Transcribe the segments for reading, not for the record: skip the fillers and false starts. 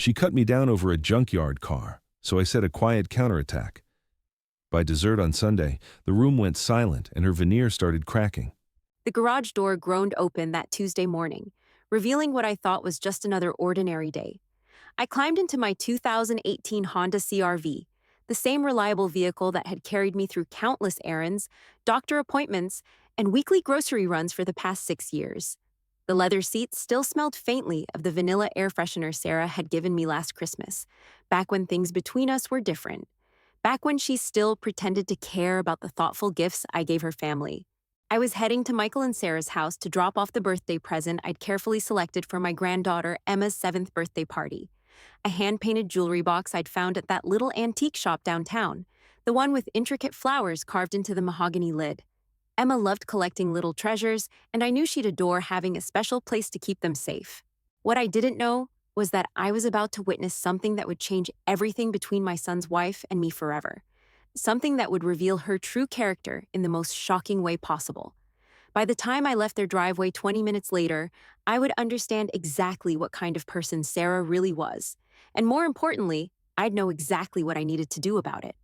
She cut me down over a junkyard car, so I set a quiet counterattack. By dessert on Sunday, the room went silent and her veneer started cracking. The garage door groaned open that Tuesday morning, revealing what I thought was just another ordinary day. I climbed into my 2018 Honda CR-V, the same reliable vehicle that had carried me through countless errands, doctor appointments, and weekly grocery runs for the past 6 years. The leather seats still smelled faintly of the vanilla air freshener Sarah had given me last Christmas, back when things between us were different, back when she still pretended to care about the thoughtful gifts I gave her family. I was heading to Michael and Sarah's house to drop off the birthday present I'd carefully selected for my granddaughter Emma's 7th birthday party. A hand-painted jewelry box I'd found at that little antique shop downtown, the one with intricate flowers carved into the mahogany lid. Emma loved collecting little treasures, and I knew she'd adore having a special place to keep them safe. What I didn't know was that I was about to witness something that would change everything between my son's wife and me forever. Something that would reveal her true character in the most shocking way possible. By the time I left their driveway 20 minutes later, I would understand exactly what kind of person Sarah really was. And more importantly, I'd know exactly what I needed to do about it.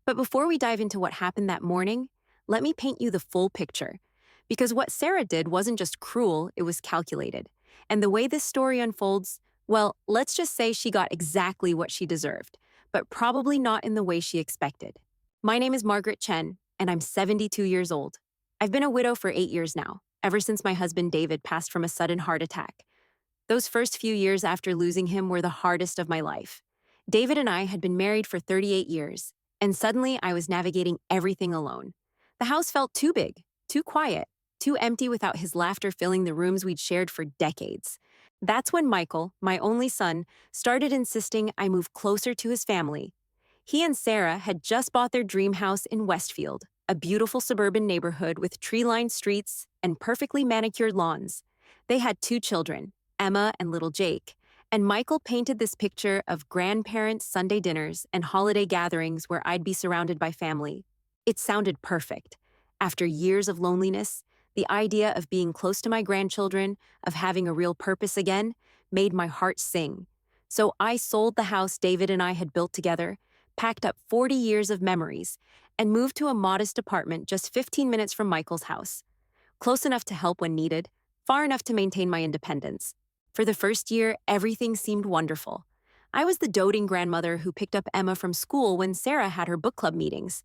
But before we dive into what happened that morning, let me paint you the full picture. Because what Sarah did wasn't just cruel, it was calculated. And the way this story unfolds, well, let's just say she got exactly what she deserved, but probably not in the way she expected. My name is Margaret Chen, and I'm 72 years old. I've been a widow for 8 years now, ever since my husband David passed from a sudden heart attack. Those first few years after losing him were the hardest of my life. David and I had been married for 38 years, and suddenly I was navigating everything alone. The house felt too big, too quiet, too empty without his laughter filling the rooms we'd shared for decades. That's when Michael, my only son, started insisting I move closer to his family. He and Sarah had just bought their dream house in Westfield, a beautiful suburban neighborhood with tree-lined streets and perfectly manicured lawns. They had 2 children, Emma and little Jake, and Michael painted this picture of grandparents' Sunday dinners and holiday gatherings where I'd be surrounded by family. It sounded perfect. After years of loneliness, the idea of being close to my grandchildren, of having a real purpose again, made my heart sing. So I sold the house David and I had built together, packed up 40 years of memories, and moved to a modest apartment just 15 minutes from Michael's house. Close enough to help when needed, far enough to maintain my independence. For the first year, everything seemed wonderful. I was the doting grandmother who picked up Emma from school when Sarah had her book club meetings.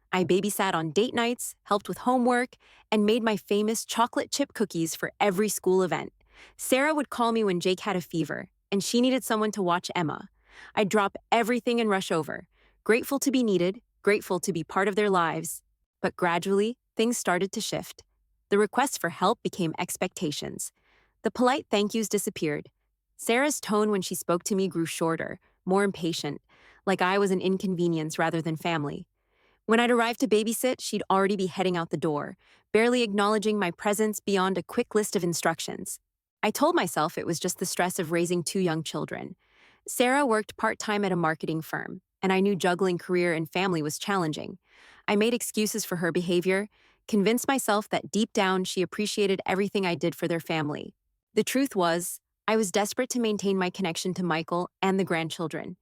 I babysat on date nights, helped with homework, and made my famous chocolate chip cookies for every school event. Sarah would call me when Jake had a fever, and she needed someone to watch Emma. I'd drop everything and rush over, grateful to be needed, grateful to be part of their lives. But gradually, things started to shift. The requests for help became expectations. The polite thank yous disappeared. Sarah's tone when she spoke to me grew shorter, more impatient, like I was an inconvenience rather than family. When I'd arrive to babysit, she'd already be heading out the door, barely acknowledging my presence beyond a quick list of instructions. I told myself it was just the stress of raising 2 young children. Sarah worked part-time at a marketing firm, and I knew juggling career and family was challenging. I made excuses for her behavior, convinced myself that deep down she appreciated everything I did for their family. The truth was, I was desperate to maintain my connection to Michael and the grandchildren.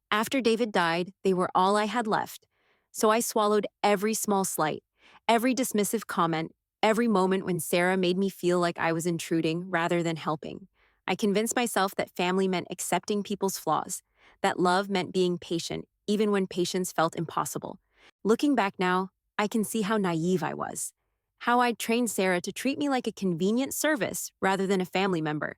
After David died, they were all I had left. So I swallowed every small slight, every dismissive comment, every moment when Sarah made me feel like I was intruding rather than helping. I convinced myself that family meant accepting people's flaws, that love meant being patient, even when patience felt impossible. Looking back now, I can see how naive I was, how I'd trained Sarah to treat me like a convenient service rather than a family member.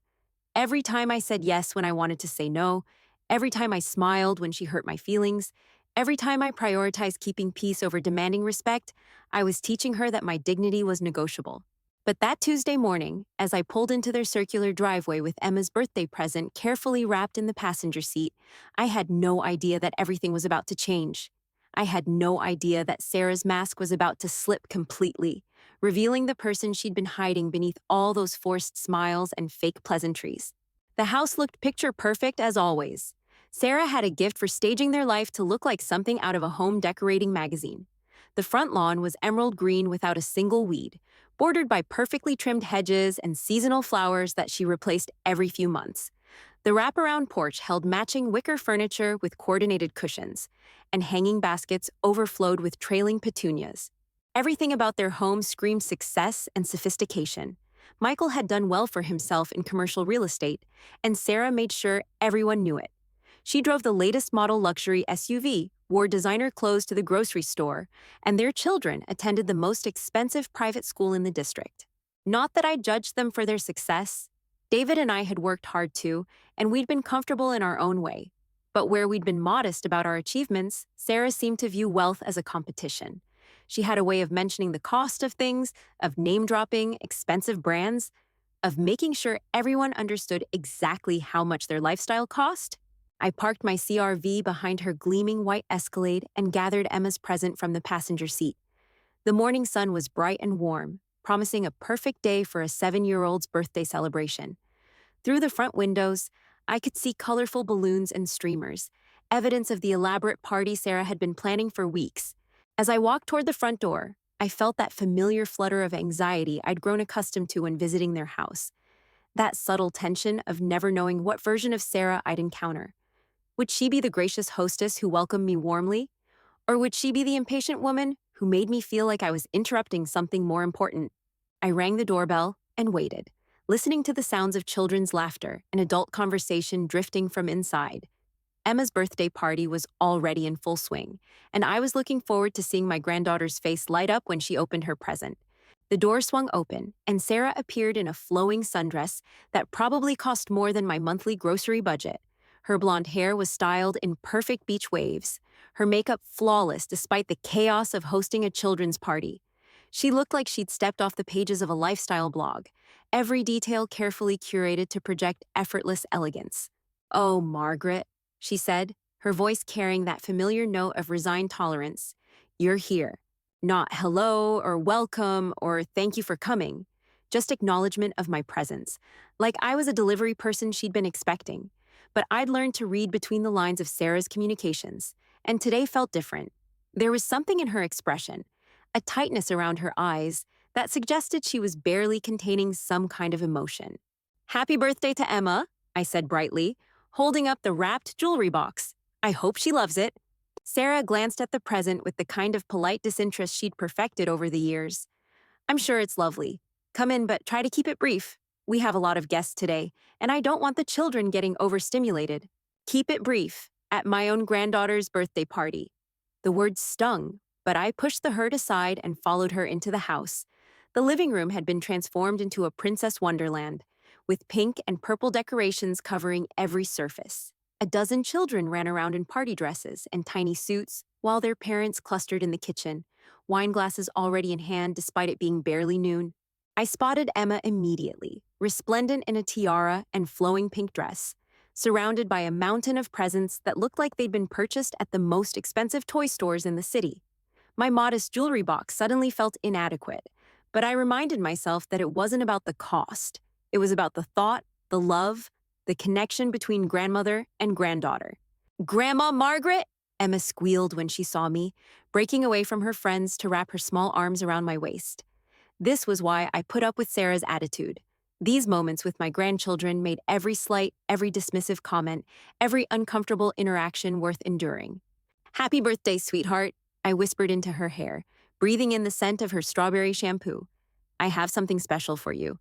Every time I said yes when I wanted to say no, every time I smiled when she hurt my feelings, every time I prioritized keeping peace over demanding respect, I was teaching her that my dignity was negotiable. But that Tuesday morning, as I pulled into their circular driveway with Emma's birthday present carefully wrapped in the passenger seat, I had no idea that everything was about to change. I had no idea that Sarah's mask was about to slip completely, revealing the person she'd been hiding beneath all those forced smiles and fake pleasantries. The house looked picture perfect as always. Sarah had a gift for staging their life to look like something out of a home decorating magazine. The front lawn was emerald green without a single weed, bordered by perfectly trimmed hedges and seasonal flowers that she replaced every few months. The wraparound porch held matching wicker furniture with coordinated cushions, and hanging baskets overflowed with trailing petunias. Everything about their home screamed success and sophistication. Michael had done well for himself in commercial real estate, and Sarah made sure everyone knew it. She drove the latest model luxury SUV, wore designer clothes to the grocery store, and their children attended the most expensive private school in the district. Not that I judged them for their success. David and I had worked hard too, and we'd been comfortable in our own way. But where we'd been modest about our achievements, Sarah seemed to view wealth as a competition. She had a way of mentioning the cost of things, of name-dropping expensive brands, of making sure everyone understood exactly how much their lifestyle cost. I parked my CRV behind her gleaming white Escalade and gathered Emma's present from the passenger seat. The morning sun was bright and warm, promising a perfect day for a 7-year-old's birthday celebration. Through the front windows, I could see colorful balloons and streamers, evidence of the elaborate party Sarah had been planning for weeks. As I walked toward the front door, I felt that familiar flutter of anxiety I'd grown accustomed to when visiting their house. That subtle tension of never knowing what version of Sarah I'd encounter. Would she be the gracious hostess who welcomed me warmly? Or would she be the impatient woman who made me feel like I was interrupting something more important? I rang the doorbell and waited, listening to the sounds of children's laughter and adult conversation drifting from inside. Emma's birthday party was already in full swing, and I was looking forward to seeing my granddaughter's face light up when she opened her present. The door swung open, and Sarah appeared in a flowing sundress that probably cost more than my monthly grocery budget. Her blonde hair was styled in perfect beach waves, her makeup flawless despite the chaos of hosting a children's party. She looked like she'd stepped off the pages of a lifestyle blog, every detail carefully curated to project effortless elegance. "Oh, Margaret," she said, her voice carrying that familiar note of resigned tolerance. "You're here." Not hello or welcome or thank you for coming, just acknowledgement of my presence, like I was a delivery person she'd been expecting. But I'd learned to read between the lines of Sarah's communications, and today felt different. There was something in her expression, a tightness around her eyes, that suggested she was barely containing some kind of emotion. "Happy birthday to Emma," I said brightly, holding up the wrapped jewelry box. "I hope she loves it." Sarah glanced at the present with the kind of polite disinterest she'd perfected over the years. "I'm sure it's lovely. Come in, but try to keep it brief. We have a lot of guests today, and I don't want the children getting overstimulated." "Keep it brief, at my own granddaughter's birthday party." The words stung, but I pushed the hurt aside and followed her into the house. The living room had been transformed into a princess wonderland, with pink and purple decorations covering every surface. A dozen children ran around in party dresses and tiny suits, while their parents clustered in the kitchen, wine glasses already in hand despite it being barely noon. I spotted Emma immediately, resplendent in a tiara and flowing pink dress, surrounded by a mountain of presents that looked like they'd been purchased at the most expensive toy stores in the city. My modest jewelry box suddenly felt inadequate, but I reminded myself that it wasn't about the cost. It was about the thought, the love, the connection between grandmother and granddaughter. "Grandma Margaret!" Emma squealed when she saw me, breaking away from her friends to wrap her small arms around my waist. This was why I put up with Sarah's attitude. These moments with my grandchildren made every slight, every dismissive comment, every uncomfortable interaction worth enduring. "Happy birthday, sweetheart," I whispered into her hair, breathing in the scent of her strawberry shampoo. "I have something special for you."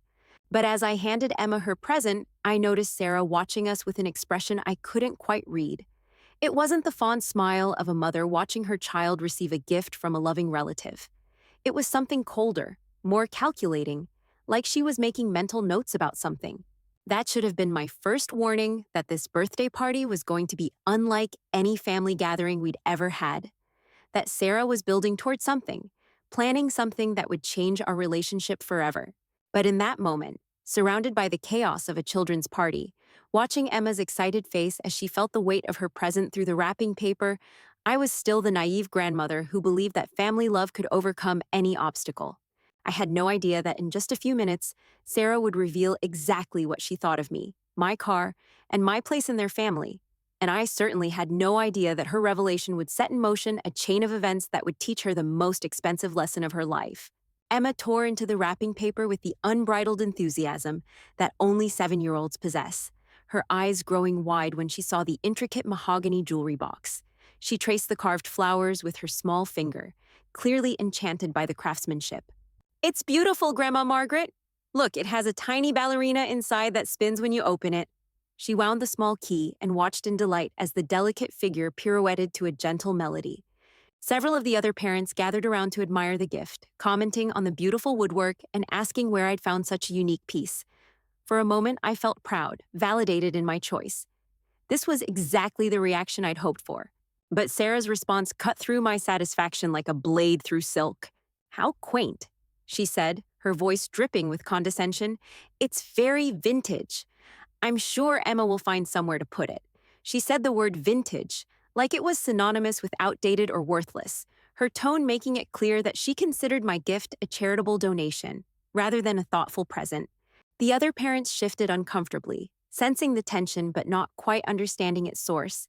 But as I handed Emma her present, I noticed Sarah watching us with an expression I couldn't quite read. It wasn't the fond smile of a mother watching her child receive a gift from a loving relative. It was something colder, more calculating, like she was making mental notes about something. That should have been my first warning that this birthday party was going to be unlike any family gathering we'd ever had. That Sarah was building towards something, planning something that would change our relationship forever. But in that moment, surrounded by the chaos of a children's party, watching Emma's excited face as she felt the weight of her present through the wrapping paper, I was still the naive grandmother who believed that family love could overcome any obstacle. I had no idea that in just a few minutes, Sarah would reveal exactly what she thought of me, my car, and my place in their family. And I certainly had no idea that her revelation would set in motion a chain of events that would teach her the most expensive lesson of her life. Emma tore into the wrapping paper with the unbridled enthusiasm that only 7-year-olds possess. her eyes growing wide when she saw the intricate mahogany jewelry box. She traced the carved flowers with her small finger, clearly enchanted by the craftsmanship. "It's beautiful, Grandma Margaret. Look, it has a tiny ballerina inside that spins when you open it." She wound the small key and watched in delight as the delicate figure pirouetted to a gentle melody. Several of the other parents gathered around to admire the gift, commenting on the beautiful woodwork and asking where I'd found such a unique piece. For a moment, I felt proud, validated in my choice. This was exactly the reaction I'd hoped for. But Sarah's response cut through my satisfaction like a blade through silk. "How quaint," she said, her voice dripping with condescension. "It's very vintage. I'm sure Emma will find somewhere to put it." She said the word vintage, like it was synonymous with outdated or worthless, her tone making it clear that she considered my gift a charitable donation, rather than a thoughtful present. The other parents shifted uncomfortably, sensing the tension but not quite understanding its source.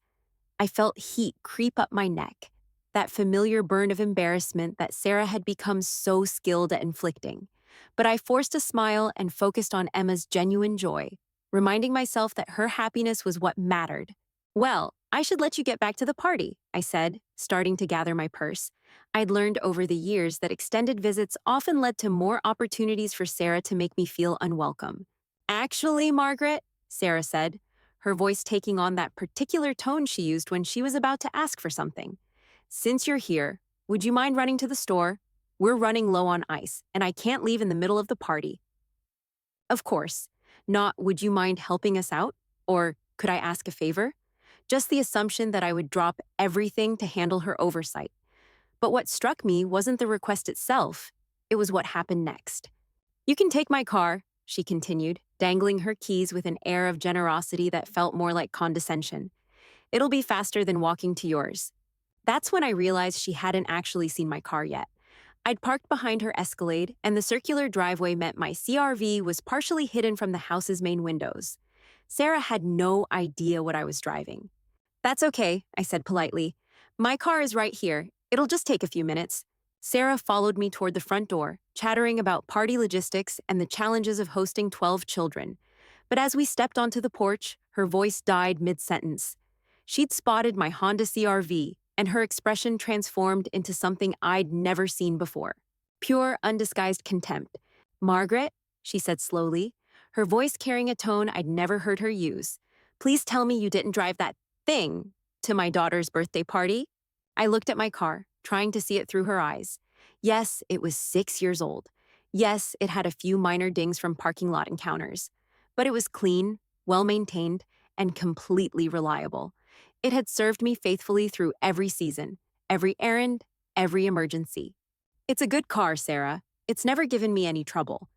I felt heat creep up my neck, that familiar burn of embarrassment that Sarah had become so skilled at inflicting. But I forced a smile and focused on Emma's genuine joy, reminding myself that her happiness was what mattered. "Well, I should let you get back to the party," I said, starting to gather my purse. I'd learned over the years that extended visits often led to more opportunities for Sarah to make me feel unwelcome. "Actually, Margaret," Sarah said, her voice taking on that particular tone she used when she was about to ask for something. "Since you're here, would you mind running to the store? We're running low on ice, and I can't leave in the middle of the party." Of course, not "would you mind helping us out?" or "could I ask a favor?" Just the assumption that I would drop everything to handle her oversight. But what struck me wasn't the request itself, it was what happened next. "You can take my car," she continued, dangling her keys with an air of generosity that felt more like condescension. "It'll be faster than walking to yours." That's when I realized she hadn't actually seen my car yet. I'd parked behind her Escalade, and the circular driveway meant my CRV was partially hidden from the house's main windows. Sarah had no idea what I was driving. "That's okay," I said politely. "My car is right here. It'll just take a few minutes." Sarah followed me toward the front door, chattering about party logistics and the challenges of hosting 12 children. But as we stepped onto the porch, her voice died mid-sentence. She'd spotted my Honda CRV, and her expression transformed into something I'd never seen before. Pure, undisguised contempt. "Margaret," she said slowly, her voice carrying a tone I'd never heard her use, "please tell me you didn't drive that thing to my daughter's birthday party." I looked at my car, trying to see it through her eyes. Yes, it was 6 years old. Yes, it had a few minor dings from parking lot encounters. But it was clean, well-maintained, and completely reliable. It had served me faithfully through every season, every errand, every emergency. "It's a good car, Sarah. It's never given me any trouble."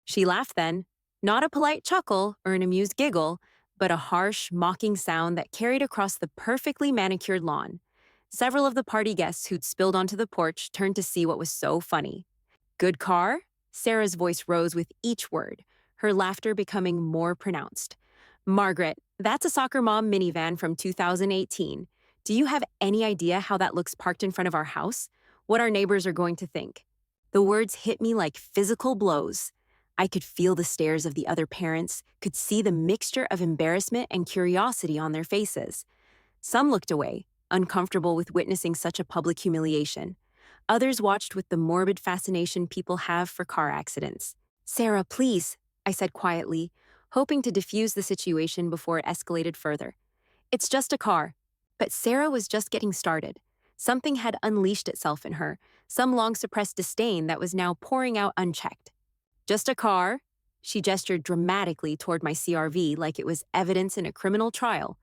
She laughed then, not a polite chuckle or an amused giggle, but a harsh, mocking sound that carried across the perfectly manicured lawn. Several of the party guests who'd spilled onto the porch turned to see what was so funny. "Good car?" Sarah's voice rose with each word, her laughter becoming more pronounced. "Margaret, that's a soccer mom minivan from 2018. Do you have any idea how that looks parked in front of our house? What our neighbors are going to think?" The words hit me like physical blows. I could feel the stares of the other parents, could see the mixture of embarrassment and curiosity on their faces. Some looked away, uncomfortable with witnessing such a public humiliation. Others watched with the morbid fascination people have for car accidents. "Sarah, please," I said quietly, hoping to diffuse the situation before it escalated further. "It's just a car." But Sarah was just getting started. Something had unleashed itself in her, some long-suppressed disdain that was now pouring out unchecked. "Just a car?" She gestured dramatically toward my CRV like it was evidence in a criminal trial.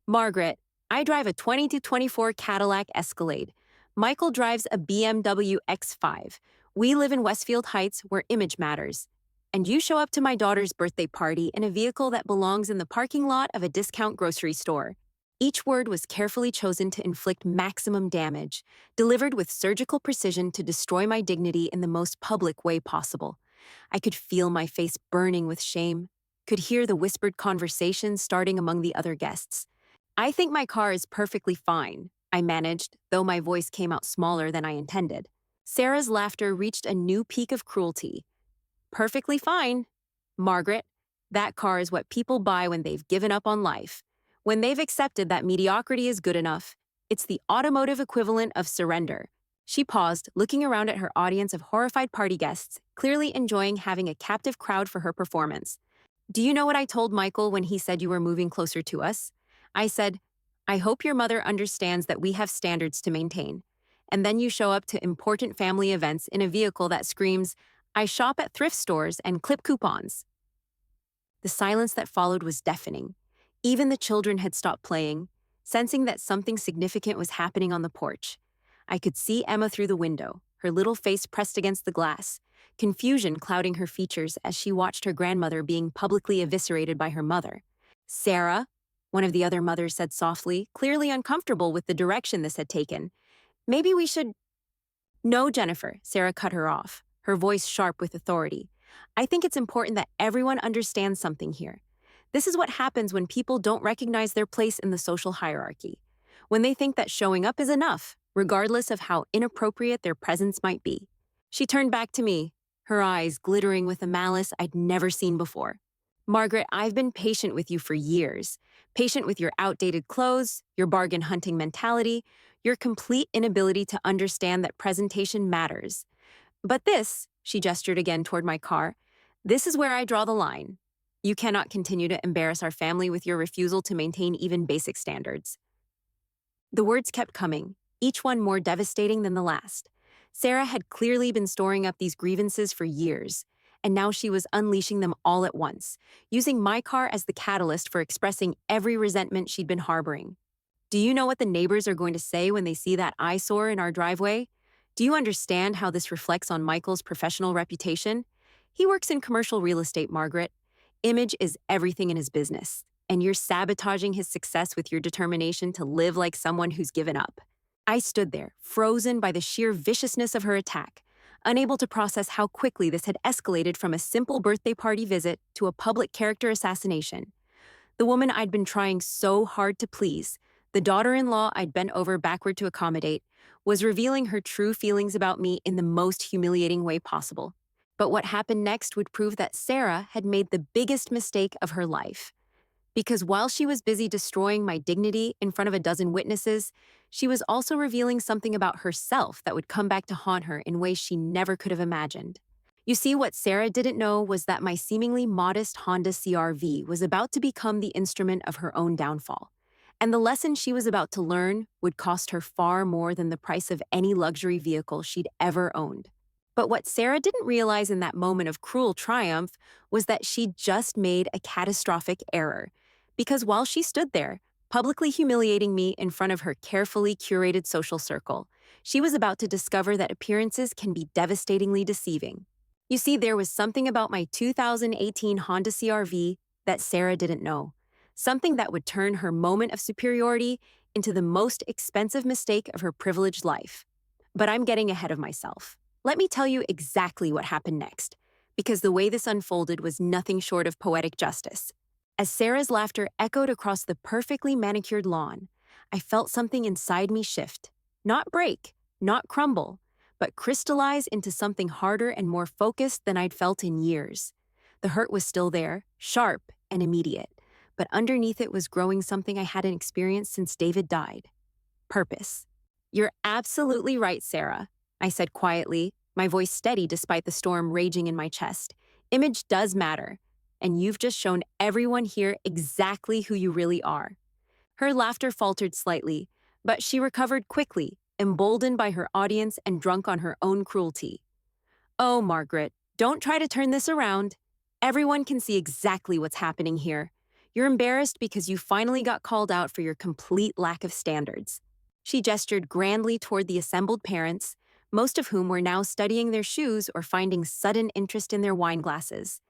"Margaret, I drive a 2024 Cadillac Escalade. Michael drives a BMW X5. We live in Westfield Heights where image matters. And you show up to my daughter's birthday party in a vehicle that belongs in the parking lot of a discount grocery store." Each word was carefully chosen to inflict maximum damage, delivered with surgical precision to destroy my dignity in the most public way possible. I could feel my face burning with shame, could hear the whispered conversation starting among the other guests. "I think my car is perfectly fine," I managed, though my voice came out smaller than I intended. Sarah's laughter reached a new peak of cruelty. "Perfectly fine. Margaret, That car is what people buy when they've given up on life. When they've accepted that mediocrity is good enough. It's the automotive equivalent of surrender. She paused, looking around at her audience of horrified party guests, clearly enjoying having a captive crowd for her performance. Do you know what I told Michael when he said you were moving closer to us? I said, I hope your mother understands that we have standards to maintain. And then you show up to important family events in a vehicle that screams, I shop at thrift stores and clip coupons. The silence that followed was deafening. Even the children had stopped playing, sensing that something significant was happening on the porch. I could see Emma through the window, her little face pressed against the glass, confusion clouding her features as she watched her grandmother being publicly eviscerated by her mother. Sarah, one of the other mothers said softly, clearly uncomfortable with the direction this had taken. Maybe we should— No, Jennifer, Sarah cut her off, her voice sharp with authority. I think it's important that everyone understands something here. This is what happens when people don't recognize their place in the social hierarchy. When they think that showing up is enough, regardless of how inappropriate their presence might be. She turned back to me, her eyes glittering with a malice I'd never seen before. Margaret, I've been patient with you for years. Patient with your outdated clothes, your bargain hunting mentality, your complete inability to understand that presentation matters. But this, she gestured again toward my car, this is where I draw the line. You cannot continue to embarrass our family with your refusal to maintain even basic standards. The words kept coming, each one more devastating than the last. Sarah had clearly been storing up these grievances for years, and now she was unleashing them all at once, using my car as the catalyst for expressing every resentment she'd been harboring. Do you know what the neighbors are going to say when they see that eyesore in our driveway? Do you understand how this reflects on Michael's professional reputation? He works in commercial real estate, Margaret. Image is everything in his business, and you're sabotaging his success with your determination to live like someone who's given up. I stood there, frozen by the sheer viciousness of her attack, unable to process how quickly this had escalated from a simple birthday party visit to a public character assassination. The woman I'd been trying so hard to please, the daughter-in-law I'd bent over backward to accommodate, was revealing her true feelings about me in the most humiliating way possible. But what happened next would prove that Sarah had made the biggest mistake of her life. Because while she was busy destroying my dignity in front of a dozen witnesses, she was also revealing something about herself that would come back to haunt her in ways she never could have imagined. You see, what Sarah didn't know was that my seemingly modest Honda CR-V was about to become the instrument of her own downfall. And the lesson she was about to learn would cost her far more than the price of any luxury vehicle she'd ever owned. But what Sarah didn't realize in that moment of cruel triumph was that she'd just made a catastrophic error. Because while she stood there, publicly humiliating me in front of her carefully curated social circle, she was about to discover that appearances can be devastatingly deceiving. You see, there was something about my 2018 Honda CR-V that Sarah didn't know. Something that would turn her moment of superiority into the most expensive mistake of her privileged life. But I'm getting ahead of myself. Let me tell you exactly what happened next, because the way this unfolded was nothing short of poetic justice. As Sarah's laughter echoed across the perfectly manicured lawn, I felt something inside me shift. Not break, not crumble, but crystallize into something harder and more focused than I'd felt in years. The hurt was still there, sharp and immediate, but underneath it was growing something I hadn't experienced since David died. Purpose. You're absolutely right, Sarah, I said quietly, my voice steady despite the storm raging in my chest. Image does matter, and you've just shown everyone here exactly who you really are. Her laughter faltered slightly, but she recovered quickly, emboldened by her audience and drunk on her own cruelty. Oh, Margaret, don't try to turn this around. Everyone can see exactly what's happening here. You're embarrassed because you finally got called out for your complete lack of standards. She gestured grandly toward the assembled parents, most of whom were now studying their shoes or finding sudden interest in their wine glasses.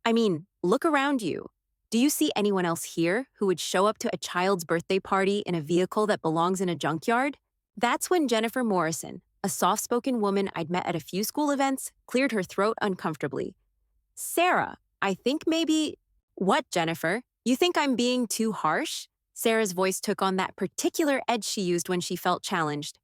I mean, look around you. Do you see anyone else here who would show up to a child's birthday party in a vehicle that belongs in a junkyard? That's when Jennifer Morrison, a soft-spoken woman I'd met at a few school events, cleared her throat uncomfortably. Sarah, I think maybe— What, Jennifer? You think I'm being too harsh? Sarah's voice took on that particular edge she used when she felt challenged.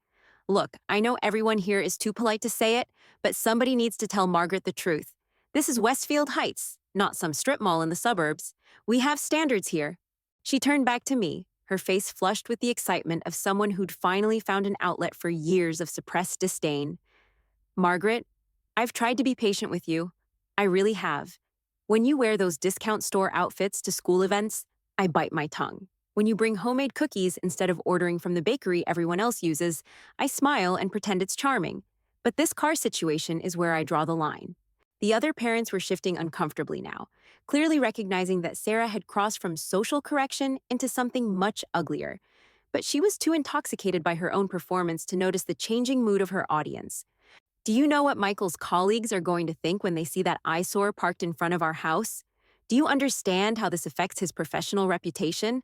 Look, I know everyone here is too polite to say it, but somebody needs to tell Margaret the truth. This is Westfield Heights, not some strip mall in the suburbs. We have standards here. She turned back to me, her face flushed with the excitement of someone who'd finally found an outlet for years of suppressed disdain. Margaret, I've tried to be patient with you. I really have. When you wear those discount store outfits to school events, I bite my tongue. When you bring homemade cookies instead of ordering from the bakery everyone else uses, I smile and pretend it's charming. But this car situation is where I draw the line. The other parents were shifting uncomfortably now, clearly recognizing that Sarah had crossed from social correction into something much uglier. But she was too intoxicated by her own performance to notice the changing mood of her audience. Do you know what Michael's colleagues are going to think when they see that eyesore parked in front of our house? Do you understand how this affects his professional reputation?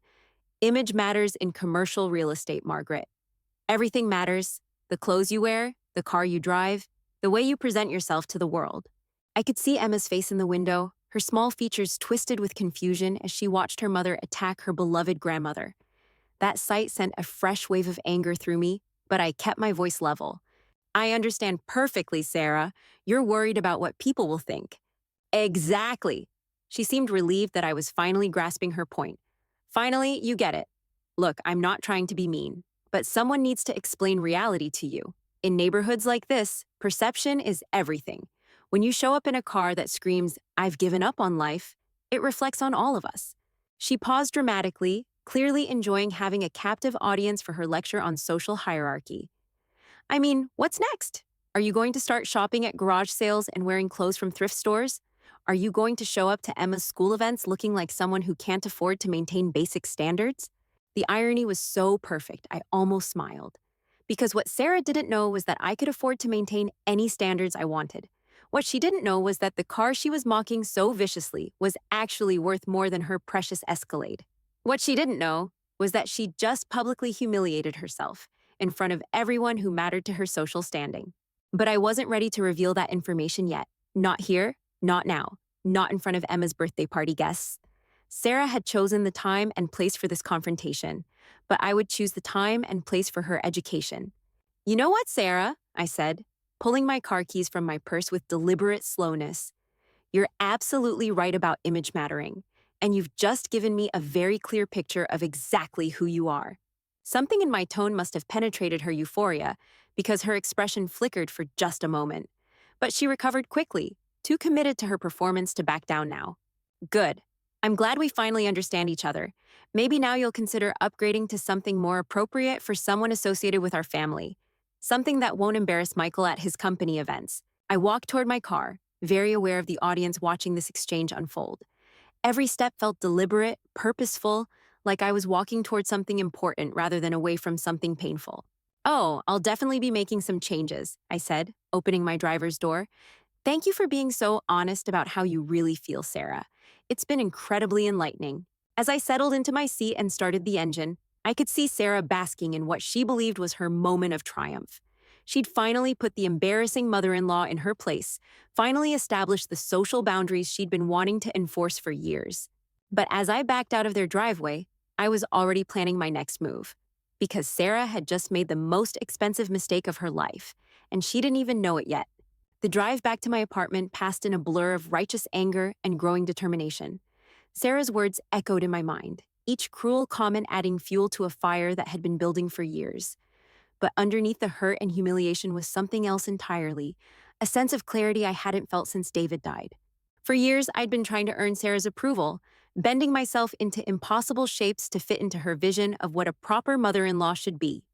Image matters in commercial real estate, Margaret. Everything matters: the clothes you wear, the car you drive, the way you present yourself to the world. I could see Emma's face in the window, her small features twisted with confusion as she watched her mother attack her beloved grandmother. That sight sent a fresh wave of anger through me, but I kept my voice level. I understand perfectly, Sarah. You're worried about what people will think. Exactly. She seemed relieved that I was finally grasping her point. Finally, you get it. Look, I'm not trying to be mean, but someone needs to explain reality to you. In neighborhoods like this, perception is everything. When you show up in a car that screams, "I've given up on life," it reflects on all of us. She paused dramatically, clearly enjoying having a captive audience for her lecture on social hierarchy. I mean, what's next? Are you going to start shopping at garage sales and wearing clothes from thrift stores? Are you going to show up to Emma's school events looking like someone who can't afford to maintain basic standards? The irony was so perfect, I almost smiled. Because what Sarah didn't know was that I could afford to maintain any standards I wanted. What she didn't know was that the car she was mocking so viciously was actually worth more than her precious Escalade. What she didn't know was that she just publicly humiliated herself in front of everyone who mattered to her social standing. But I wasn't ready to reveal that information yet. Not here, not now, not in front of Emma's birthday party guests. Sarah had chosen the time and place for this confrontation, but I would choose the time and place for her education. You know what, Sarah? I said, pulling my car keys from my purse with deliberate slowness. You're absolutely right about image mattering, and you've just given me a very clear picture of exactly who you are. Something in my tone must have penetrated her euphoria, because her expression flickered for just a moment. But she recovered quickly, too committed to her performance to back down now. Good. I'm glad we finally understand each other. Maybe now you'll consider upgrading to something more appropriate for someone associated with our family. Something that won't embarrass Michael at his company events. I walked toward my car, very aware of the audience watching this exchange unfold. Every step felt deliberate, purposeful, like I was walking toward something important rather than away from something painful. Oh, I'll definitely be making some changes, I said, opening my driver's door. Thank you for being so honest about how you really feel, Sarah. It's been incredibly enlightening. As I settled into my seat and started the engine, I could see Sarah basking in what she believed was her moment of triumph. She'd finally put the embarrassing mother-in-law in her place, finally established the social boundaries she'd been wanting to enforce for years. But as I backed out of their driveway, I was already planning my next move. Because Sarah had just made the most expensive mistake of her life, and she didn't even know it yet. The drive back to my apartment passed in a blur of righteous anger and growing determination. Sarah's words echoed in my mind, each cruel comment adding fuel to a fire that had been building for years. But underneath the hurt and humiliation was something else entirely, a sense of clarity I hadn't felt since David died. For years, I'd been trying to earn Sarah's approval, bending myself into impossible shapes to fit into her vision of what a proper mother-in-law should be.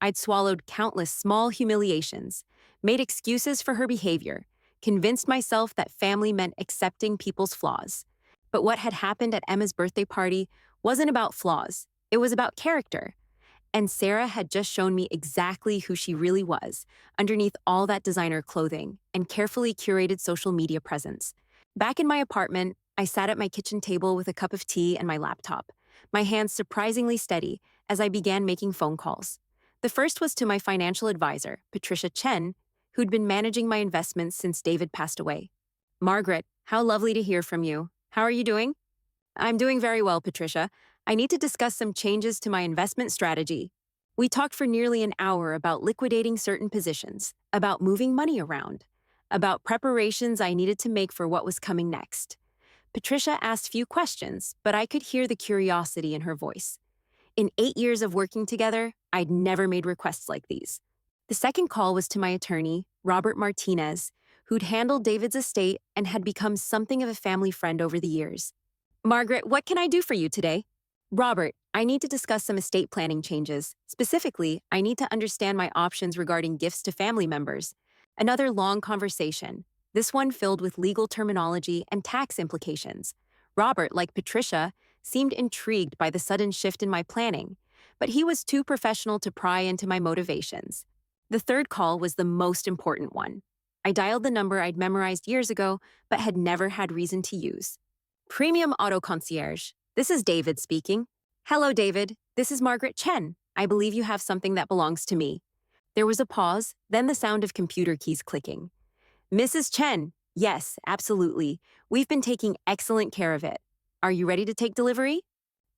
I'd swallowed countless small humiliations, made excuses for her behavior, convinced myself that family meant accepting people's flaws. But what had happened at Emma's birthday party wasn't about flaws, it was about character. And Sarah had just shown me exactly who she really was, underneath all that designer clothing and carefully curated social media presence. Back in my apartment, I sat at my kitchen table with a cup of tea and my laptop, my hands surprisingly steady as I began making phone calls. The first was to my financial advisor, Patricia Chen, who'd been managing my investments since David passed away. Margaret, how lovely to hear from you. How are you doing? I'm doing very well, Patricia. I need to discuss some changes to my investment strategy. We talked for nearly an hour about liquidating certain positions, about moving money around, about preparations I needed to make for what was coming next. Patricia asked few questions, but I could hear the curiosity in her voice. In 8 years of working together, I'd never made requests like these. The second call was to my attorney, Robert Martinez, who'd handled David's estate and had become something of a family friend over the years. Margaret, what can I do for you today? Robert, I need to discuss some estate planning changes. Specifically, I need to understand my options regarding gifts to family members. Another long conversation, this one filled with legal terminology and tax implications. Robert, like Patricia, seemed intrigued by the sudden shift in my planning, but he was too professional to pry into my motivations. The third call was the most important one. I dialed the number I'd memorized years ago, but had never had reason to use. Premium Auto Concierge. This is David speaking. Hello, David. This is Margaret Chen. I believe you have something that belongs to me. There was a pause, then the sound of computer keys clicking. Mrs. Chen. Yes, absolutely. We've been taking excellent care of it. Are you ready to take delivery?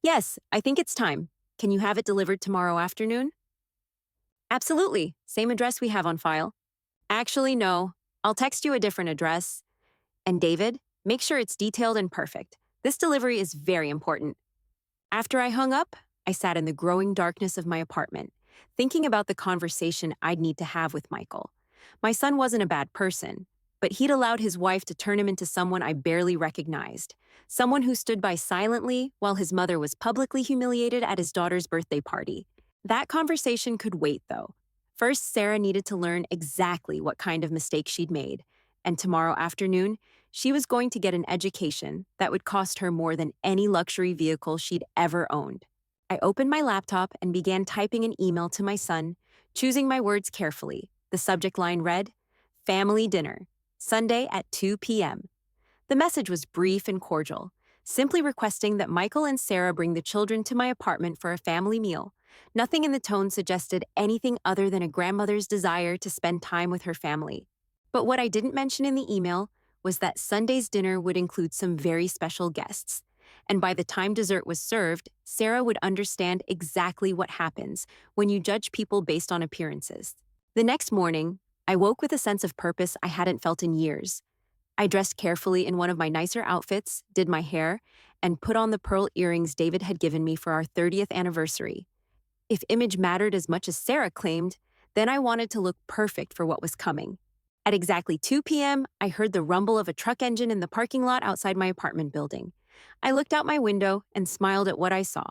Yes, I think it's time. Can you have it delivered tomorrow afternoon? Absolutely. Same address we have on file. Actually, no. I'll text you a different address. And David, make sure it's detailed and perfect. This delivery is very important. After I hung up, I sat in the growing darkness of my apartment, thinking about the conversation I'd need to have with Michael. My son wasn't a bad person, but he'd allowed his wife to turn him into someone I barely recognized, someone who stood by silently while his mother was publicly humiliated at his daughter's birthday party. That conversation could wait, though. First, Sarah needed to learn exactly what kind of mistake she'd made, and tomorrow afternoon, she was going to get an education that would cost her more than any luxury vehicle she'd ever owned. I opened my laptop and began typing an email to my son, choosing my words carefully. The subject line read, Family Dinner, Sunday at 2 p.m. The message was brief and cordial, simply requesting that Michael and Sarah bring the children to my apartment for a family meal. Nothing in the tone suggested anything other than a grandmother's desire to spend time with her family. But what I didn't mention in the email was that Sunday's dinner would include some very special guests. And by the time dessert was served, Sarah would understand exactly what happens when you judge people based on appearances. The next morning, I woke with a sense of purpose I hadn't felt in years. I dressed carefully in one of my nicer outfits, did my hair, and put on the pearl earrings David had given me for our 30th anniversary. If image mattered as much as Sarah claimed, then I wanted to look perfect for what was coming. At exactly 2 p.m., I heard the rumble of a truck engine in the parking lot outside my apartment building. I looked out my window and smiled at what I saw.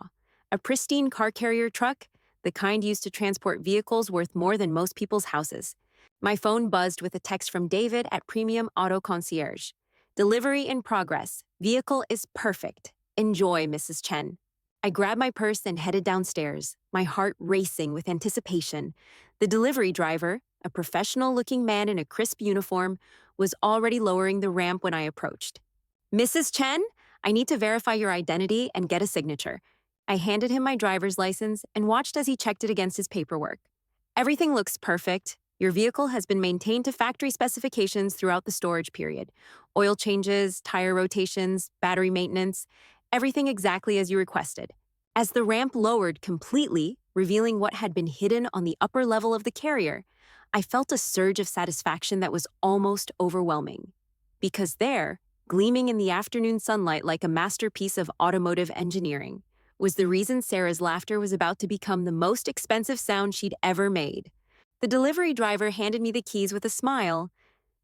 A pristine car carrier truck, the kind used to transport vehicles worth more than most people's houses. My phone buzzed with a text from David at Premium Auto Concierge. Delivery in progress. Vehicle is perfect. Enjoy, Mrs. Chen. I grabbed my purse and headed downstairs, my heart racing with anticipation. The delivery driver, a professional-looking man in a crisp uniform, was already lowering the ramp when I approached. Mrs. Chen, I need to verify your identity and get a signature. I handed him my driver's license and watched as he checked it against his paperwork. Everything looks perfect. Your vehicle has been maintained to factory specifications throughout the storage period. Oil changes, tire rotations, battery maintenance, everything exactly as you requested. As the ramp lowered completely, revealing what had been hidden on the upper level of the carrier, I felt a surge of satisfaction that was almost overwhelming. Because there, gleaming in the afternoon sunlight like a masterpiece of automotive engineering, was the reason Sarah's laughter was about to become the most expensive sound she'd ever made. The delivery driver handed me the keys with a smile.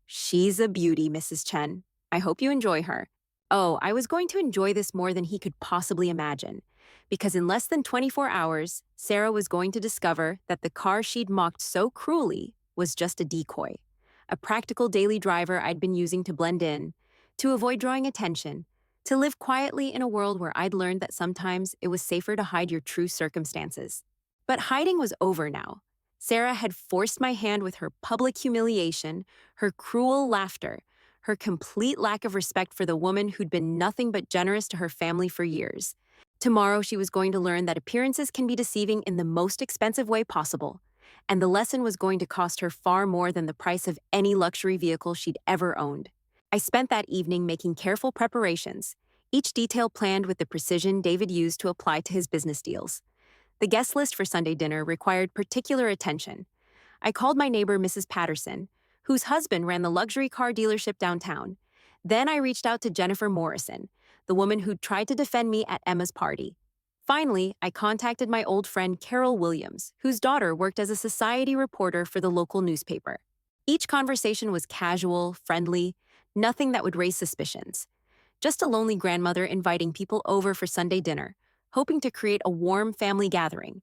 She's a beauty, Mrs. Chen. I hope you enjoy her. Oh, I was going to enjoy this more than he could possibly imagine, because in less than 24 hours, Sarah was going to discover that the car she'd mocked so cruelly was just a decoy, a practical daily driver I'd been using to blend in, to avoid drawing attention, to live quietly in a world where I'd learned that sometimes it was safer to hide your true circumstances. But hiding was over now. Sarah had forced my hand with her public humiliation, her cruel laughter, her complete lack of respect for the woman who'd been nothing but generous to her family for years. Tomorrow, she was going to learn that appearances can be deceiving in the most expensive way possible, and the lesson was going to cost her far more than the price of any luxury vehicle she'd ever owned. I spent that evening making careful preparations, each detail planned with the precision David used to apply to his business deals. The guest list for Sunday dinner required particular attention. I called my neighbor, Mrs. Patterson, whose husband ran the luxury car dealership downtown. Then I reached out to Jennifer Morrison, the woman who'd tried to defend me at Emma's party. Finally, I contacted my old friend Carol Williams, whose daughter worked as a society reporter for the local newspaper. Each conversation was casual, friendly, nothing that would raise suspicions. Just a lonely grandmother inviting people over for Sunday dinner, hoping to create a warm family gathering.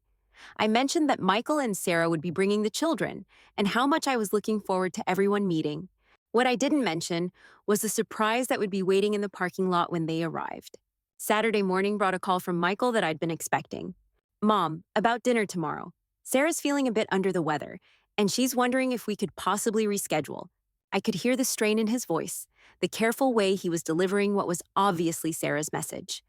I mentioned that Michael and Sarah would be bringing the children, and how much I was looking forward to everyone meeting. What I didn't mention was the surprise that would be waiting in the parking lot when they arrived. Saturday morning brought a call from Michael that I'd been expecting. Mom, about dinner tomorrow. Sarah's feeling a bit under the weather, and she's wondering if we could possibly reschedule. I could hear the strain in his voice, the careful way he was delivering what was obviously Sarah's message.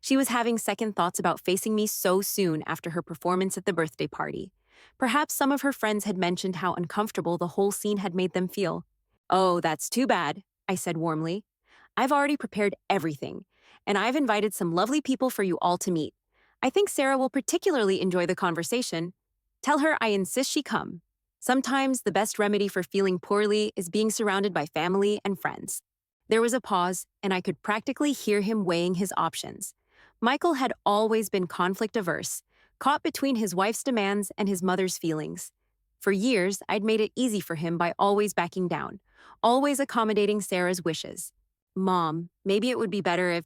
She was having second thoughts about facing me so soon after her performance at the birthday party. Perhaps some of her friends had mentioned how uncomfortable the whole scene had made them feel. "Oh, that's too bad," I said warmly. "I've already prepared everything, and I've invited some lovely people for you all to meet. I think Sarah will particularly enjoy the conversation. Tell her I insist she come. Sometimes the best remedy for feeling poorly is being surrounded by family and friends." There was a pause, and I could practically hear him weighing his options. Michael had always been conflict-averse, caught between his wife's demands and his mother's feelings. For years, I'd made it easy for him by always backing down, always accommodating Sarah's wishes. "Mom, maybe it would be better if—"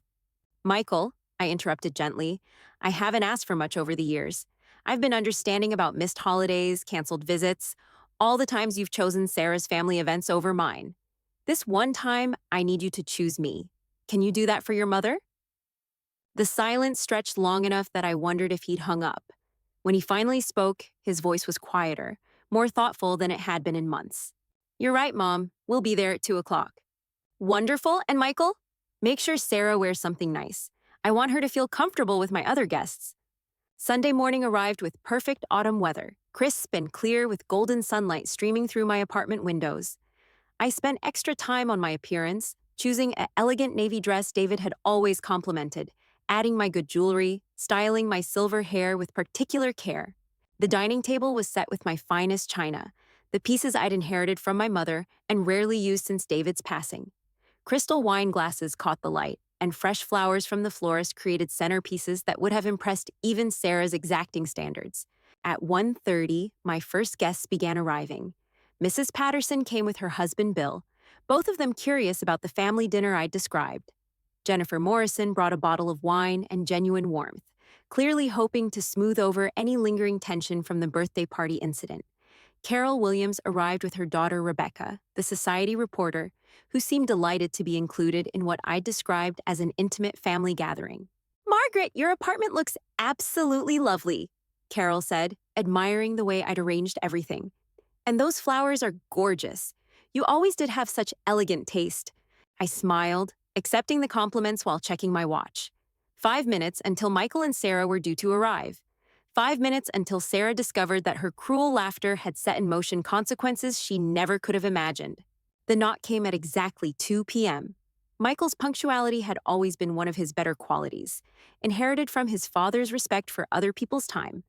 "Michael," I interrupted gently, "I haven't asked for much over the years. I've been understanding about missed holidays, canceled visits, all the times you've chosen Sarah's family events over mine. This one time, I need you to choose me. Can you do that for your mother?" The silence stretched long enough that I wondered if he'd hung up. When he finally spoke, his voice was quieter, more thoughtful than it had been in months. "You're right, Mom. We'll be there at 2 o'clock. "Wonderful. And Michael? Make sure Sarah wears something nice. I want her to feel comfortable with my other guests." Sunday morning arrived with perfect autumn weather, crisp and clear with golden sunlight streaming through my apartment windows. I spent extra time on my appearance, choosing an elegant navy dress David had always complimented, adding my good jewelry, styling my silver hair with particular care. The dining table was set with my finest china, the pieces I'd inherited from my mother and rarely used since David's passing. Crystal wine glasses caught the light, and fresh flowers from the florist created centerpieces that would have impressed even Sarah's exacting standards. At 1:30, my first guests began arriving. Mrs. Patterson came with her husband Bill, both of them curious about the family dinner I'd described. Jennifer Morrison brought a bottle of wine and genuine warmth, clearly hoping to smooth over any lingering tension from the birthday party incident. Carol Williams arrived with her daughter Rebecca, the society reporter, who seemed delighted to be included in what I described as an intimate family gathering. "Margaret, your apartment looks absolutely lovely," Carol said, admiring the way I'd arranged everything. "And those flowers are gorgeous. You always did have such elegant taste." I smiled, accepting the compliments while checking my watch. 5 minutes until Michael and Sarah were due to arrive. 5 minutes until Sarah discovered that her cruel laughter had set in motion consequences she never could have imagined. The knock came at exactly 2 p.m. Michael's punctuality had always been one of his better qualities, inherited from his father's respect for other people's time.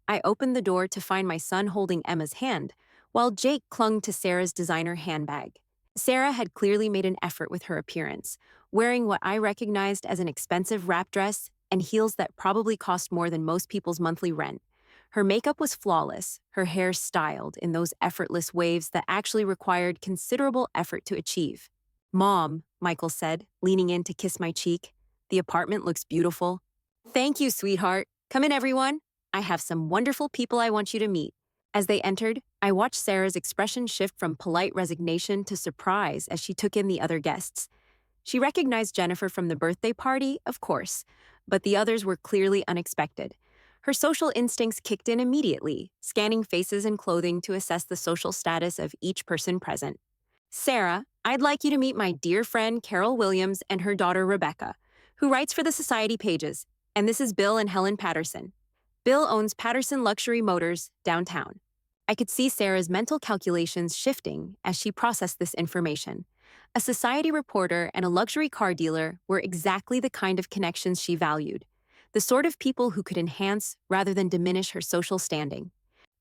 I opened the door to find my son holding Emma's hand, while Jake clung to Sarah's designer handbag. Sarah had clearly made an effort with her appearance, wearing what I recognized as an expensive wrap dress and heels that probably cost more than most people's monthly rent. Her makeup was flawless, her hair styled in those effortless waves that actually required considerable effort to achieve. "Mom," Michael said, leaning in to kiss my cheek, "the apartment looks beautiful." "Thank you, sweetheart. Come in, everyone. I have some wonderful people I want you to meet." As they entered, I watched Sarah's expression shift from polite resignation to surprise as she took in the other guests. She recognized Jennifer from the birthday party, of course, but the others were clearly unexpected. Her social instincts kicked in immediately, scanning faces and clothing to assess the social status of each person present. "Sarah, I'd like you to meet my dear friend Carol Williams and her daughter Rebecca, who writes for the society pages, and this is Bill and Helen Patterson. Bill owns Patterson Luxury Motors downtown." I could see Sarah's mental calculations shifting as she processed this information. A society reporter and a luxury car dealer were exactly the kind of connections she valued, the sort of people who could enhance rather than diminish her social standing.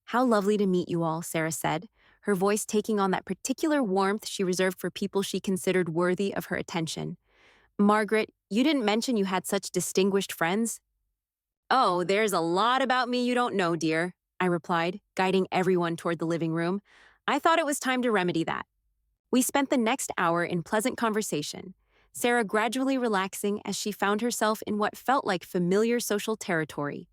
"How lovely to meet you all," Sarah said, her voice taking on that particular warmth she reserved for people she considered worthy of her attention. Margaret, you didn't mention you had such distinguished friends? Oh, there's a lot about me you don't know, dear, I replied, guiding everyone toward the living room. I thought it was time to remedy that. We spent the next hour in pleasant conversation, Sarah gradually relaxing as she found herself in what felt like familiar social territory.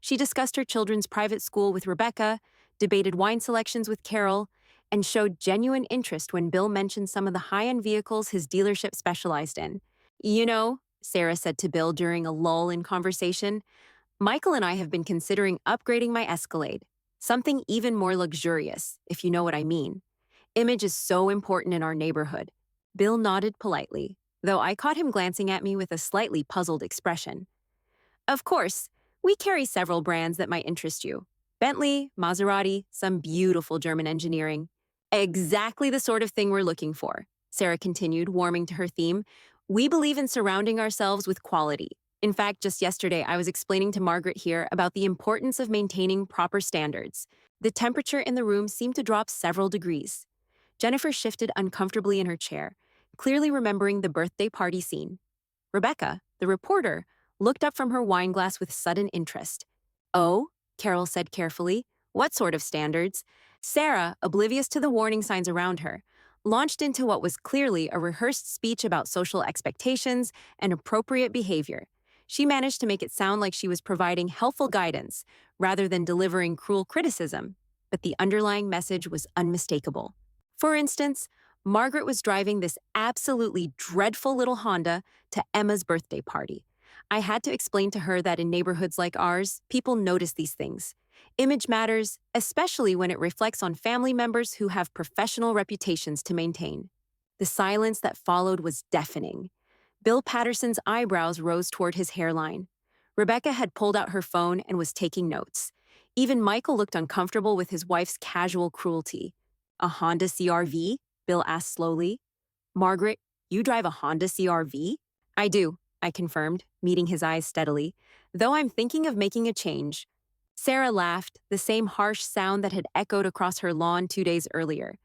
She discussed her children's private school with Rebecca, debated wine selections with Carol, and showed genuine interest when Bill mentioned some of the high-end vehicles his dealership specialized in. You know, Sarah said to Bill during a lull in conversation, Michael and I have been considering upgrading my Escalade, something even more luxurious, if you know what I mean. Image is so important in our neighborhood. Bill nodded politely, though I caught him glancing at me with a slightly puzzled expression. Of course, we carry several brands that might interest you. Bentley, Maserati, some beautiful German engineering. Exactly the sort of thing we're looking for, Sarah continued, warming to her theme. We believe in surrounding ourselves with quality. In fact, just yesterday, I was explaining to Margaret here about the importance of maintaining proper standards. The temperature in the room seemed to drop several degrees. Jennifer shifted uncomfortably in her chair, clearly remembering the birthday party scene. Rebecca, the reporter, looked up from her wine glass with sudden interest. Oh, Carol said carefully, what sort of standards? Sarah, oblivious to the warning signs around her, launched into what was clearly a rehearsed speech about social expectations and appropriate behavior. She managed to make it sound like she was providing helpful guidance rather than delivering cruel criticism, but the underlying message was unmistakable. For instance, Margaret was driving this absolutely dreadful little Honda to Emma's birthday party. I had to explain to her that in neighborhoods like ours, people notice these things. Image matters, especially when it reflects on family members who have professional reputations to maintain. The silence that followed was deafening. Bill Patterson's eyebrows rose toward his hairline. Rebecca had pulled out her phone and was taking notes. Even Michael looked uncomfortable with his wife's casual cruelty. A Honda CR-V? Bill asked slowly. Margaret, you drive a Honda CR-V? I do, I confirmed, meeting his eyes steadily, though I'm thinking of making a change. Sarah laughed, the same harsh sound that had echoed across her lawn 2 days earlier.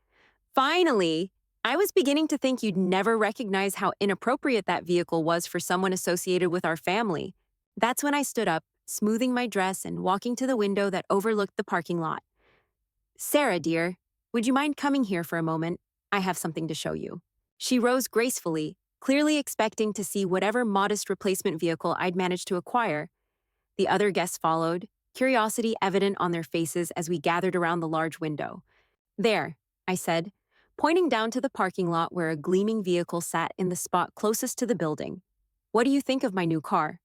Finally! I was beginning to think you'd never recognize how inappropriate that vehicle was for someone associated with our family. That's when I stood up, smoothing my dress and walking to the window that overlooked the parking lot. Sarah, dear, would you mind coming here for a moment? I have something to show you. She rose gracefully, clearly expecting to see whatever modest replacement vehicle I'd managed to acquire. The other guests followed, curiosity evident on their faces as we gathered around the large window. There, I said, pointing down to the parking lot where a gleaming vehicle sat in the spot closest to the building. What do you think of my new car?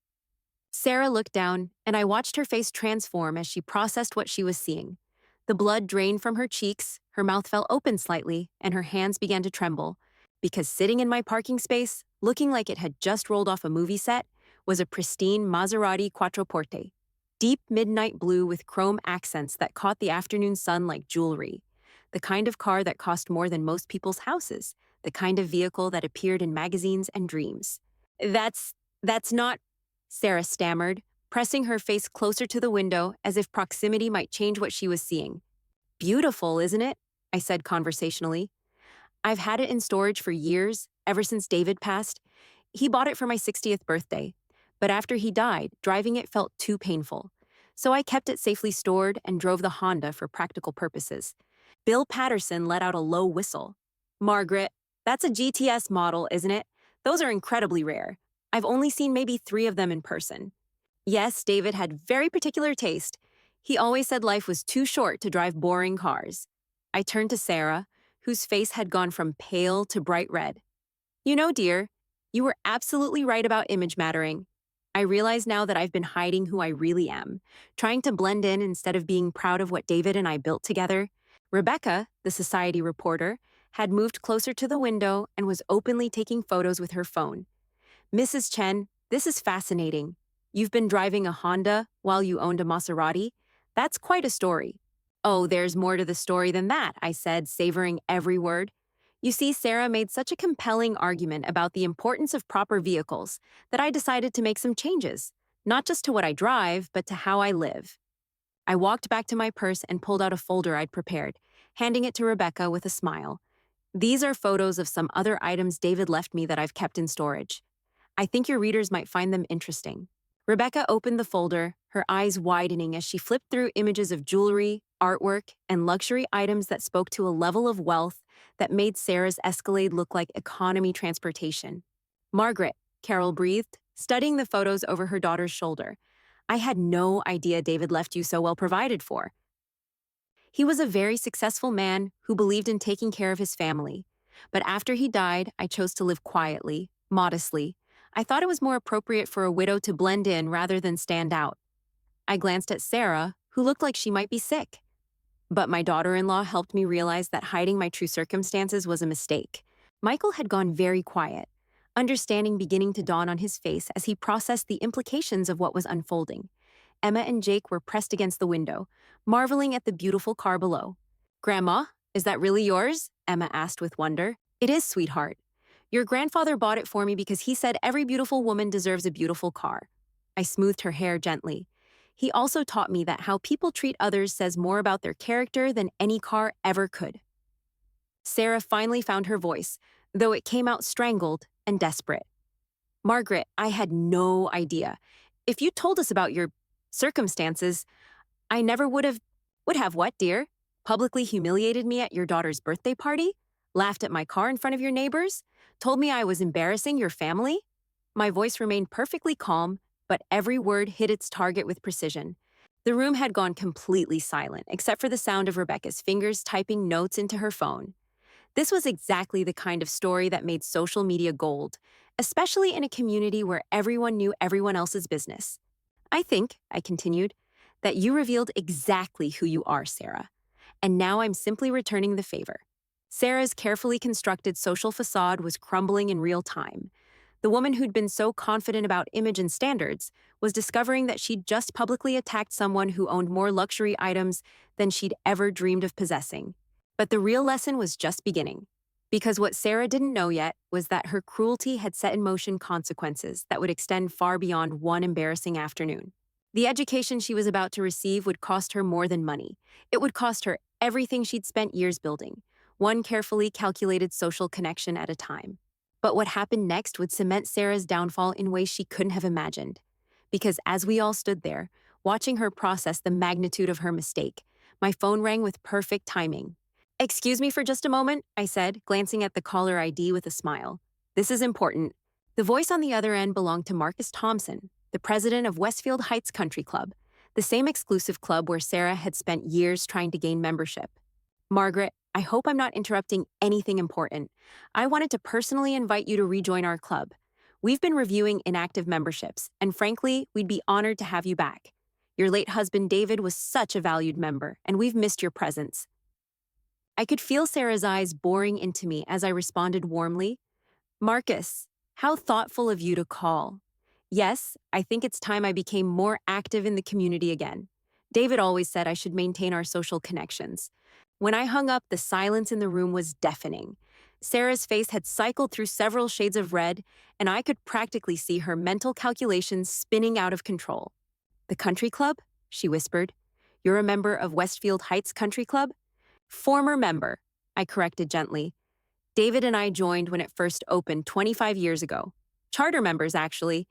Sarah looked down, and I watched her face transform as she processed what she was seeing. The blood drained from her cheeks, her mouth fell open slightly, and her hands began to tremble, because sitting in my parking space, looking like it had just rolled off a movie set, was a pristine Maserati Quattroporte. Deep midnight blue with chrome accents that caught the afternoon sun like jewelry. The kind of car that cost more than most people's houses, the kind of vehicle that appeared in magazines and dreams. That's not, Sarah stammered, pressing her face closer to the window as if proximity might change what she was seeing. Beautiful, isn't it? I said conversationally. I've had it in storage for years, ever since David passed. He bought it for my 60th birthday, but after he died, driving it felt too painful. So I kept it safely stored and drove the Honda for practical purposes. Bill Patterson let out a low whistle. Margaret, that's a GTS model, isn't it? Those are incredibly rare. I've only seen maybe 3 of them in person. Yes, David had very particular taste. He always said life was too short to drive boring cars. I turned to Sarah, whose face had gone from pale to bright red. You know, dear, you were absolutely right about image mattering. I realize now that I've been hiding who I really am, trying to blend in instead of being proud of what David and I built together. Rebecca, the society reporter, had moved closer to the window and was openly taking photos with her phone. Mrs. Chen, this is fascinating. You've been driving a Honda while you owned a Maserati? That's quite a story. Oh, there's more to the story than that, I said, savoring every word. You see, Sarah made such a compelling argument about the importance of proper vehicles that I decided to make some changes, not just to what I drive, but to how I live. I walked back to my purse and pulled out a folder I'd prepared, handing it to Rebecca with a smile. These are photos of some other items David left me that I've kept in storage. I think your readers might find them interesting. Rebecca opened the folder, her eyes widening as she flipped through images of jewelry, artwork, and luxury items that spoke to a level of wealth that made Sarah's Escalade look like economy transportation. Margaret, Carol breathed, studying the photos over her daughter's shoulder. I had no idea David left you so well provided for. He was a very successful man who believed in taking care of his family. But after he died, I chose to live quietly, modestly. I thought it was more appropriate for a widow to blend in rather than stand out. I glanced at Sarah, who looked like she might be sick. But my daughter-in-law helped me realize that hiding my true circumstances was a mistake. Michael had gone very quiet, understanding beginning to dawn on his face as he processed the implications of what was unfolding. Emma and Jake were pressed against the window, marveling at the beautiful car below. "Grandma, is that really yours?" Emma asked with wonder. "It is, sweetheart. Your grandfather bought it for me because he said every beautiful woman deserves a beautiful car." I smoothed her hair gently. He also taught me that how people treat others says more about their character than any car ever could. Sarah finally found her voice, though it came out strangled and desperate. "Margaret, I had no idea. If you told us about your circumstances, I never would have." "Would have what, dear? Publicly humiliated me at your daughter's birthday party? Laughed at my car in front of your neighbors? Told me I was embarrassing your family?" My voice remained perfectly calm, but every word hit its target with precision. The room had gone completely silent, except for the sound of Rebecca's fingers typing notes into her phone. This was exactly the kind of story that made social media gold, especially in a community where everyone knew everyone else's business. "I think," I continued, "that you revealed exactly who you are, Sarah. And now I'm simply returning the favor." Sarah's carefully constructed social facade was crumbling in real time. The woman who'd been so confident about image and standards was discovering that she'd just publicly attacked someone who owned more luxury items than she'd ever dreamed of possessing. But the real lesson was just beginning. Because what Sarah didn't know yet was that her cruelty had set in motion consequences that would extend far beyond one embarrassing afternoon. The education she was about to receive would cost her more than money. It would cost her everything she'd spent years building, one carefully calculated social connection at a time. But what happened next would cement Sarah's downfall in ways she couldn't have imagined. Because as we all stood there, watching her process the magnitude of her mistake, my phone rang with perfect timing. "Excuse me for just a moment," I said, glancing at the caller ID with a smile. "This is important." The voice on the other end belonged to Marcus Thompson, the president of Westfield Heights Country Club, the same exclusive club where Sarah had spent years trying to gain membership. "Margaret, I hope I'm not interrupting anything important. I wanted to personally invite you to rejoin our club. We've been reviewing inactive memberships, and frankly, we'd be honored to have you back. Your late husband David was such a valued member, and we've missed your presence." I could feel Sarah's eyes boring into me as I responded warmly. "Marcus, how thoughtful of you to call. Yes, I think it's time I became more active in the community again. David always said I should maintain our social connections." When I hung up, the silence in the room was deafening. Sarah's face had cycled through several shades of red, and I could practically see her mental calculations spinning out of control. "The country club?" she whispered. "You're a member of Westfield Heights Country Club?" "Former member," I corrected gently. "David and I joined when it first opened 25 years ago. Charter members, actually.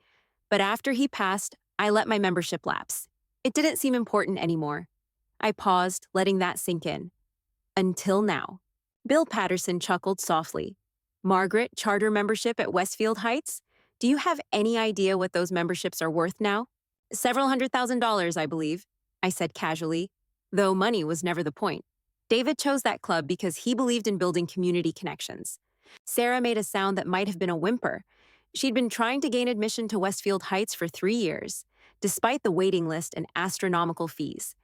But after he passed, I let my membership lapse. It didn't seem important anymore." I paused, letting that sink in. "Until now." Bill Patterson chuckled softly. "Margaret, charter membership at Westfield Heights? Do you have any idea what those memberships are worth now?" "Several $100,000, I believe," I said casually, though money was never the point. David chose that club because he believed in building community connections. Sarah made a sound that might have been a whimper. She'd been trying to gain admission to Westfield Heights for 3 years, despite the waiting list and astronomical fees.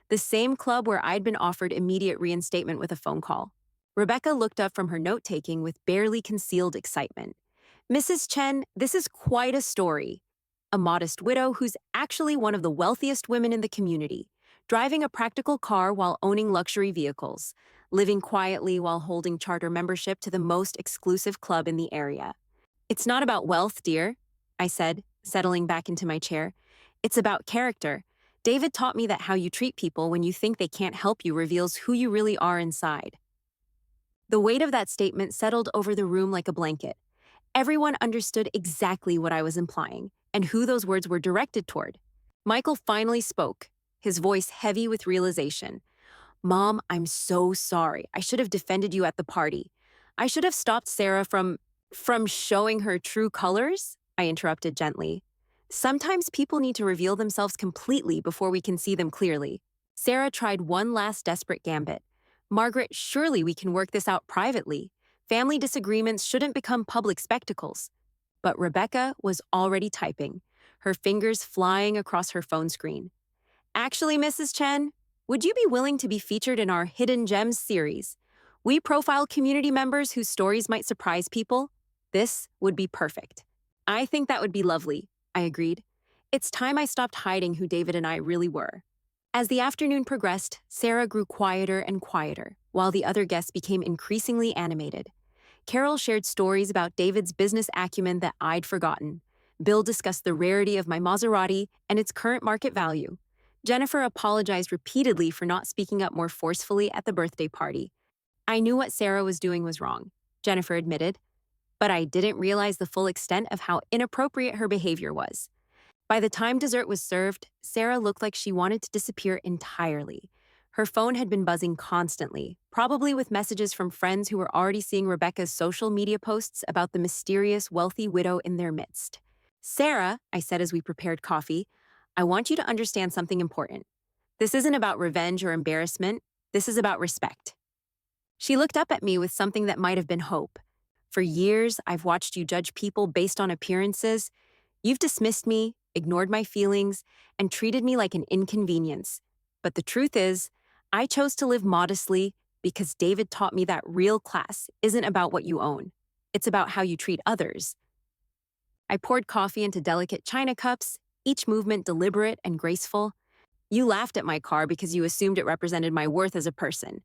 The same club where I'd been offered immediate reinstatement with a phone call. Rebecca looked up from her note-taking with barely concealed excitement. "Mrs. Chen, this is quite a story. A modest widow who's actually one of the wealthiest women in the community, driving a practical car while owning luxury vehicles, living quietly while holding charter membership to the most exclusive club in the area." "It's not about wealth, dear," I said, settling back into my chair. "It's about character. David taught me that how you treat people when you think they can't help you reveals who you really are inside. The weight of that statement settled over the room like a blanket. Everyone understood exactly what I was implying and who those words were directed toward. Michael finally spoke, his voice heavy with realization. Mom, I'm so sorry. I should have defended you at the party. I should have stopped Sarah from showing her true colors, I interrupted gently. Sometimes people need to reveal themselves completely before we can see them clearly. Sarah tried one last desperate gambit. Margaret, surely we can work this out privately. Family disagreements shouldn't become public spectacles. But Rebecca was already typing, her fingers flying across her phone screen. Actually, Mrs. Chen, would you be willing to be featured in our Hidden Gems series? We profile community members whose stories might surprise people. This would be perfect. I think that would be lovely, I agreed. It's time I stopped hiding who David and I really were. As the afternoon progressed, Sarah grew quieter and quieter, while the other guests became increasingly animated. Carol shared stories about David's business acumen that I'd forgotten. Bill discussed the rarity of my Maserati and its current market value. Jennifer apologized repeatedly for not speaking up more forcefully at the birthday party. I knew what Sarah was doing was wrong, Jennifer admitted, but I didn't realize the full extent of how inappropriate her behavior was. By the time dessert was served, Sarah looked like she wanted to disappear entirely. Her phone had been buzzing constantly, probably with messages from friends who were already seeing Rebecca's social media posts about the mysterious wealthy widow in their midst. Sarah, I said as we prepared coffee, I want you to understand something important. This isn't about revenge or embarrassment. This is about respect. She looked up at me with something that might have been hope. For years, I've watched you judge people based on appearances. You've dismissed me, ignored my feelings, and treated me like an inconvenience. But the truth is, I chose to live modestly because David taught me that real class isn't about what you own. It's about how you treat others. I poured coffee into delicate china cups, each movement deliberate and graceful. You laughed at my car because you assumed it represented my worth as a person.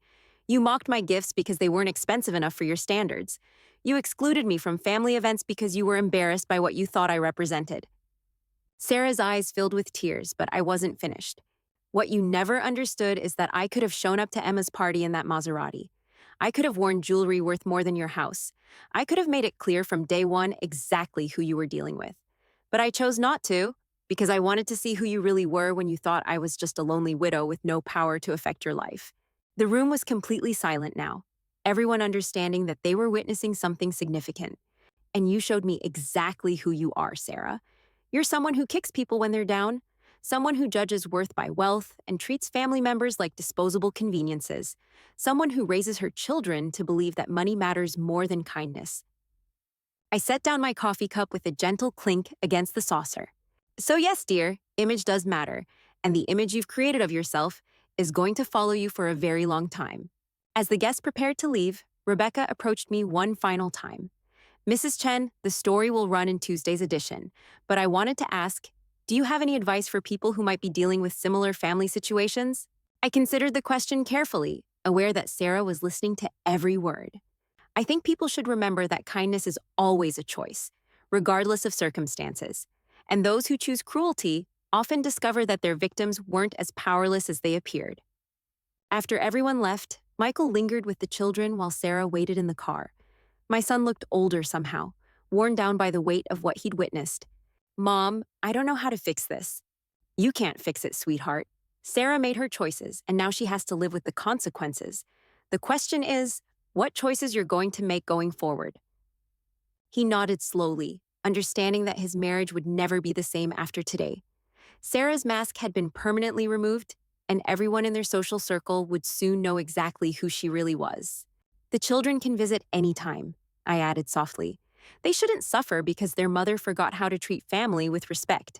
You mocked my gifts because they weren't expensive enough for your standards. You excluded me from family events because you were embarrassed by what you thought I represented. Sarah's eyes filled with tears, but I wasn't finished. What you never understood is that I could have shown up to Emma's party in that Maserati. I could have worn jewelry worth more than your house. I could have made it clear from day one exactly who you were dealing with. But I chose not to, because I wanted to see who you really were when you thought I was just a lonely widow with no power to affect your life. The room was completely silent now, everyone understanding that they were witnessing something significant. And you showed me exactly who you are, Sarah. You're someone who kicks people when they're down, someone who judges worth by wealth and treats family members like disposable conveniences, someone who raises her children to believe that money matters more than kindness. I set down my coffee cup with a gentle clink against the saucer. So yes, dear, image does matter, and the image you've created of yourself is going to follow you for a very long time. As the guests prepared to leave, Rebecca approached me one final time. Mrs. Chen, the story will run in Tuesday's edition, but I wanted to ask, do you have any advice for people who might be dealing with similar family situations? I considered the question carefully, aware that Sarah was listening to every word. I think people should remember that kindness is always a choice, regardless of circumstances. And those who choose cruelty often discover that their victims weren't as powerless as they appeared. After everyone left, Michael lingered with the children while Sarah waited in the car. My son looked older somehow, worn down by the weight of what he'd witnessed. Mom, I don't know how to fix this. You can't fix it, sweetheart. Sarah made her choices, and now she has to live with the consequences. The question is, what choices you're going to make going forward? He nodded slowly, understanding that his marriage would never be the same after today. Sarah's mask had been permanently removed, and everyone in their social circle would soon know exactly who she really was. The children can visit anytime, I added softly. They shouldn't suffer because their mother forgot how to treat family with respect.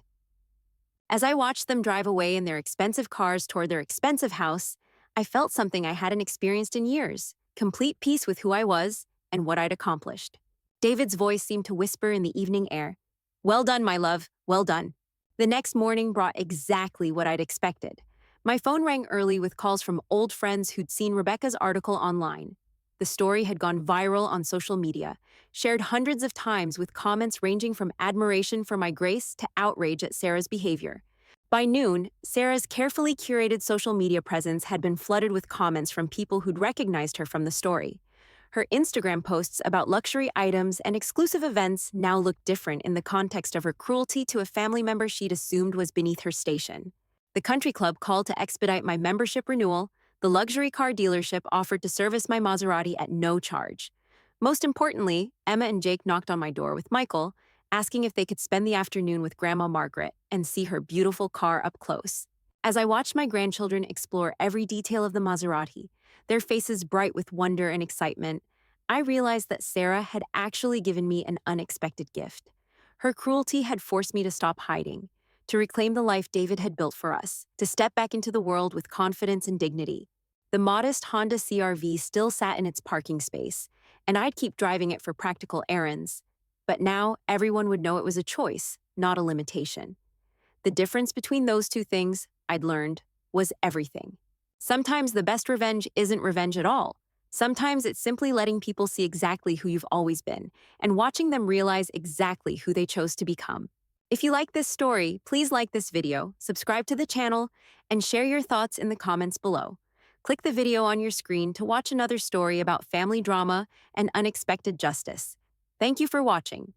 As I watched them drive away in their expensive cars toward their expensive house, I felt something I hadn't experienced in years, complete peace with who I was and what I'd accomplished. David's voice seemed to whisper in the evening air. Well done, my love, well done. The next morning brought exactly what I'd expected. My phone rang early with calls from old friends who'd seen Rebecca's article online. The story had gone viral on social media, shared hundreds of times with comments ranging from admiration for my grace to outrage at Sarah's behavior. By noon, Sarah's carefully curated social media presence had been flooded with comments from people who'd recognized her from the story. Her Instagram posts about luxury items and exclusive events now looked different in the context of her cruelty to a family member she'd assumed was beneath her station. The country club called to expedite my membership renewal. The luxury car dealership offered to service my Maserati at no charge. Most importantly, Emma and Jake knocked on my door with Michael, asking if they could spend the afternoon with Grandma Margaret and see her beautiful car up close. As I watched my grandchildren explore every detail of the Maserati, their faces bright with wonder and excitement, I realized that Sarah had actually given me an unexpected gift. Her cruelty had forced me to stop hiding, to reclaim the life David had built for us, to step back into the world with confidence and dignity. The modest Honda CR-V still sat in its parking space, and I'd keep driving it for practical errands. But now everyone would know it was a choice, not a limitation. The difference between those two things, I'd learned, was everything. Sometimes the best revenge isn't revenge at all. Sometimes it's simply letting people see exactly who you've always been and watching them realize exactly who they chose to become. If you like this story, please like this video, subscribe to the channel, and share your thoughts in the comments below. Click the video on your screen to watch another story about family drama and unexpected justice. Thank you for watching.